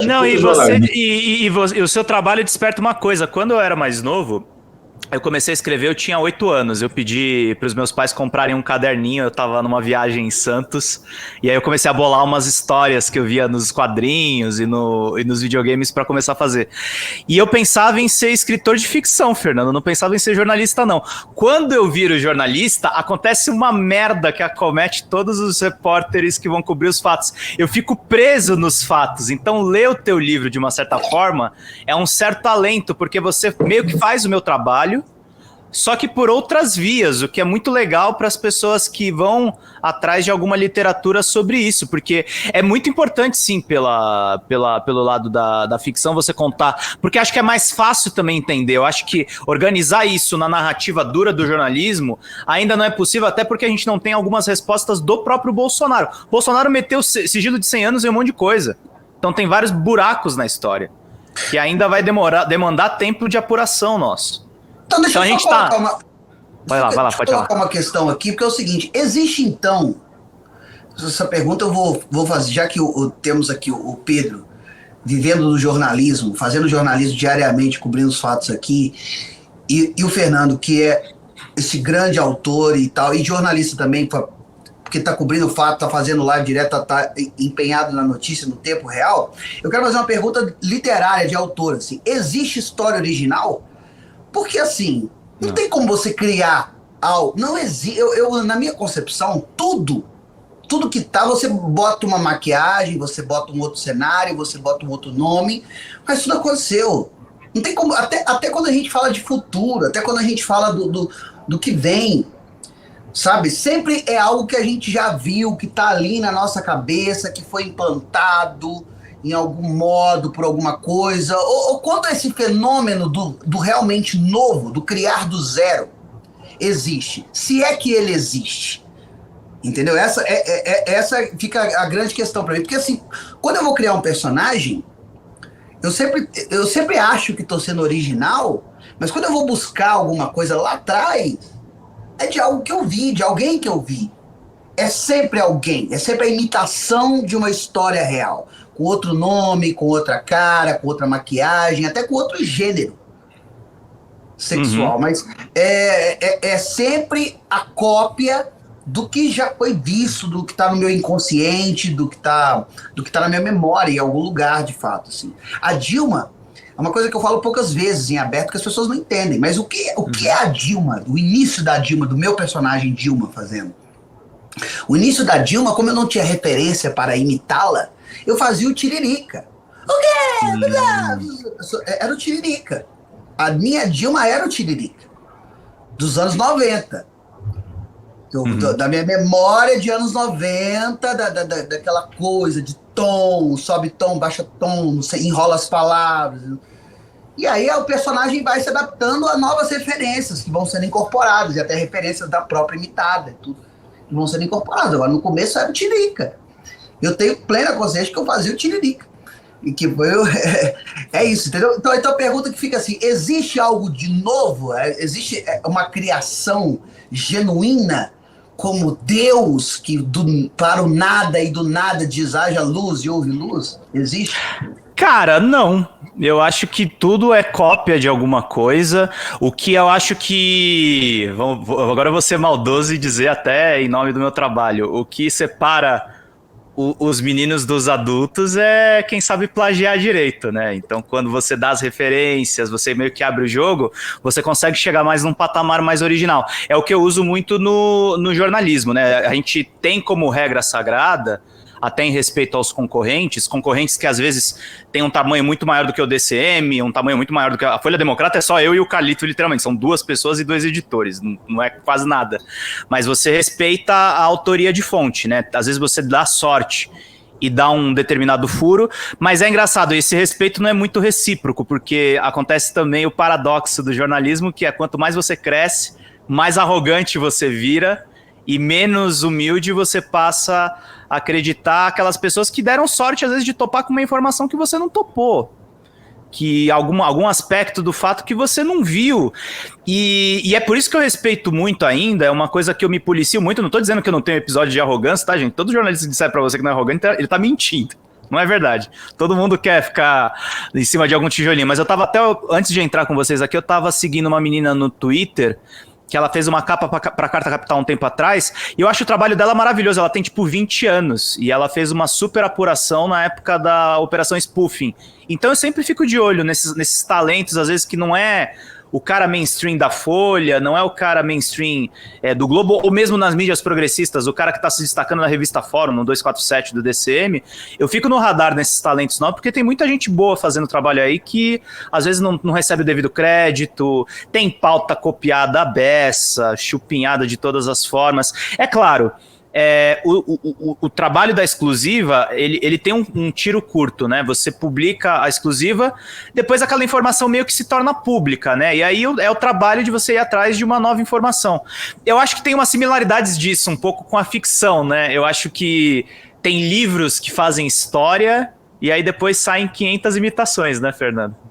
Não, Puta e você jornalista. e o seu trabalho desperta uma coisa. Quando eu era mais novo, eu comecei a escrever, eu tinha 8 anos. Eu pedi para os meus pais comprarem um caderninho. Eu estava numa viagem em Santos. E aí eu comecei a bolar umas histórias que eu via nos quadrinhos e nos videogames para começar a fazer. E eu pensava em ser escritor de ficção, Fernando. Não pensava em ser jornalista, não. Quando eu viro jornalista, acontece uma merda que acomete todos os repórteres que vão cobrir os fatos. Eu fico preso nos fatos. Então, ler o teu livro, de uma certa forma, é um certo talento, porque você meio que faz o meu trabalho, só que por outras vias, o que é muito legal para as pessoas que vão atrás de alguma literatura sobre isso, porque é muito importante, sim, pelo lado da ficção você contar, porque acho que é mais fácil também entender. Eu acho que organizar isso na narrativa dura do jornalismo ainda não é possível, até porque a gente não tem algumas respostas do próprio Bolsonaro. Bolsonaro meteu sigilo de 100 anos em um monte de coisa. Então tem vários buracos na história, que ainda vai demandar tempo de apuração nosso. Então, deixa Então eu a só gente colocar tá. uma. Vai lá, Deixa eu pode colocar falar. uma questão aqui, porque é o seguinte: existe então. Essa pergunta eu vou fazer, já que temos aqui o Pedro vivendo do jornalismo, fazendo jornalismo diariamente, cobrindo os fatos aqui, e o Fernando, que é esse grande autor e tal, e jornalista também, porque está cobrindo o fato, está fazendo live direto, está empenhado na notícia no tempo real. Eu quero fazer uma pergunta literária de autor. Assim, existe história original? Porque assim, não tem como você criar algo. Não existe. Na minha concepção, tudo que tá, você bota uma maquiagem, você bota um outro cenário, você bota um outro nome, mas tudo aconteceu. Não tem como. Até quando a gente fala de futuro, até quando a gente fala do que vem, sabe? Sempre é algo que a gente já viu, que tá ali na nossa cabeça, que foi implantado em algum modo, por alguma coisa. Ou quando esse fenômeno do realmente novo, do criar do zero, existe. Se é que ele existe. Entendeu? Essa fica a grande questão para mim. Porque assim, quando eu vou criar um personagem, eu sempre acho que estou sendo original, mas quando eu vou buscar alguma coisa lá atrás, é de algo que eu vi, de alguém que eu vi. É sempre alguém, é sempre a imitação de uma história real. Com outro nome, com outra cara, com outra maquiagem, até com outro gênero sexual. Uhum. Mas é sempre a cópia do que já foi visto, do que está no meu inconsciente, do que tá na minha memória, em algum lugar, de fato. Assim. A Dilma é uma coisa que eu falo poucas vezes em aberto, que as pessoas não entendem. Mas o que é a Dilma? O início da Dilma, do meu personagem Dilma fazendo? O início da Dilma, como eu não tinha referência para imitá-la, eu fazia o Tiririca. O quê? Era o Tiririca. A minha Dilma era o Tiririca. Dos anos 90. Da minha memória de anos 90, daquela coisa de tom, sobe tom, baixa tom, enrola as palavras. E aí o personagem vai se adaptando a novas referências que vão sendo incorporadas, e até referências da própria imitada, tudo, que vão sendo incorporadas. Agora, no começo era o Tiririca. Eu tenho plena consciência que eu fazia o Tiririca. E que foi é isso, entendeu? Então a pergunta que fica assim: existe algo de novo? Existe uma criação genuína como Deus que para o nada e do nada diz haja luz e houve luz? Existe? Cara, não. Eu acho que tudo é cópia de alguma coisa. O que eu acho que. Agora eu vou ser maldoso e dizer até em nome do meu trabalho. O que separa os meninos dos adultos é quem sabe plagiar direito, né? Então, quando você dá as referências, você meio que abre o jogo, você consegue chegar mais num patamar mais original. É o que eu uso muito no jornalismo, né? A gente tem como regra sagrada, até em respeito aos concorrentes que às vezes têm um tamanho muito maior do que o DCM, um tamanho muito maior do que a Folha Democrata, é só eu e o Carlito, literalmente, são 2 pessoas e 2 editores, não é quase nada. Mas você respeita a autoria de fonte, né? Às vezes você dá sorte e dá um determinado furo, mas é engraçado, esse respeito não é muito recíproco, porque acontece também o paradoxo do jornalismo, que é quanto mais você cresce, mais arrogante você vira e menos humilde você passa a acreditar aquelas pessoas que deram sorte, às vezes, de topar com uma informação que você não topou, que algum aspecto do fato que você não viu. E é por isso que eu respeito muito ainda, é uma coisa que eu me policio muito, não tô dizendo que eu não tenho episódio de arrogância, tá, gente? Todo jornalista que disser pra você que não é arrogante, ele tá mentindo. Não é verdade. Todo mundo quer ficar em cima de algum tijolinho, mas eu tava até, antes de entrar com vocês aqui, eu tava seguindo uma menina no Twitter, que ela fez uma capa pra Carta Capital um tempo atrás, e eu acho o trabalho dela maravilhoso. Ela tem, tipo, 20 anos, e ela fez uma super apuração na época da Operação Spoofing. Então eu sempre fico de olho nesses talentos, às vezes, que não é o cara mainstream da Folha, não é o cara mainstream do Globo, ou mesmo nas mídias progressistas, o cara que está se destacando na revista Fórum, no 247 do DCM. Eu fico no radar nesses talentos não, porque tem muita gente boa fazendo trabalho aí que às vezes não recebe o devido crédito, tem pauta copiada à beça, chupinhada de todas as formas. É claro, o trabalho da exclusiva, ele tem um tiro curto, né? Você publica a exclusiva, depois aquela informação meio que se torna pública, né? E aí é o trabalho de você ir atrás de uma nova informação. Eu acho que tem umas similaridades disso um pouco com a ficção, né? Eu acho que tem livros que fazem história e aí depois saem 500 imitações, né, Fernando?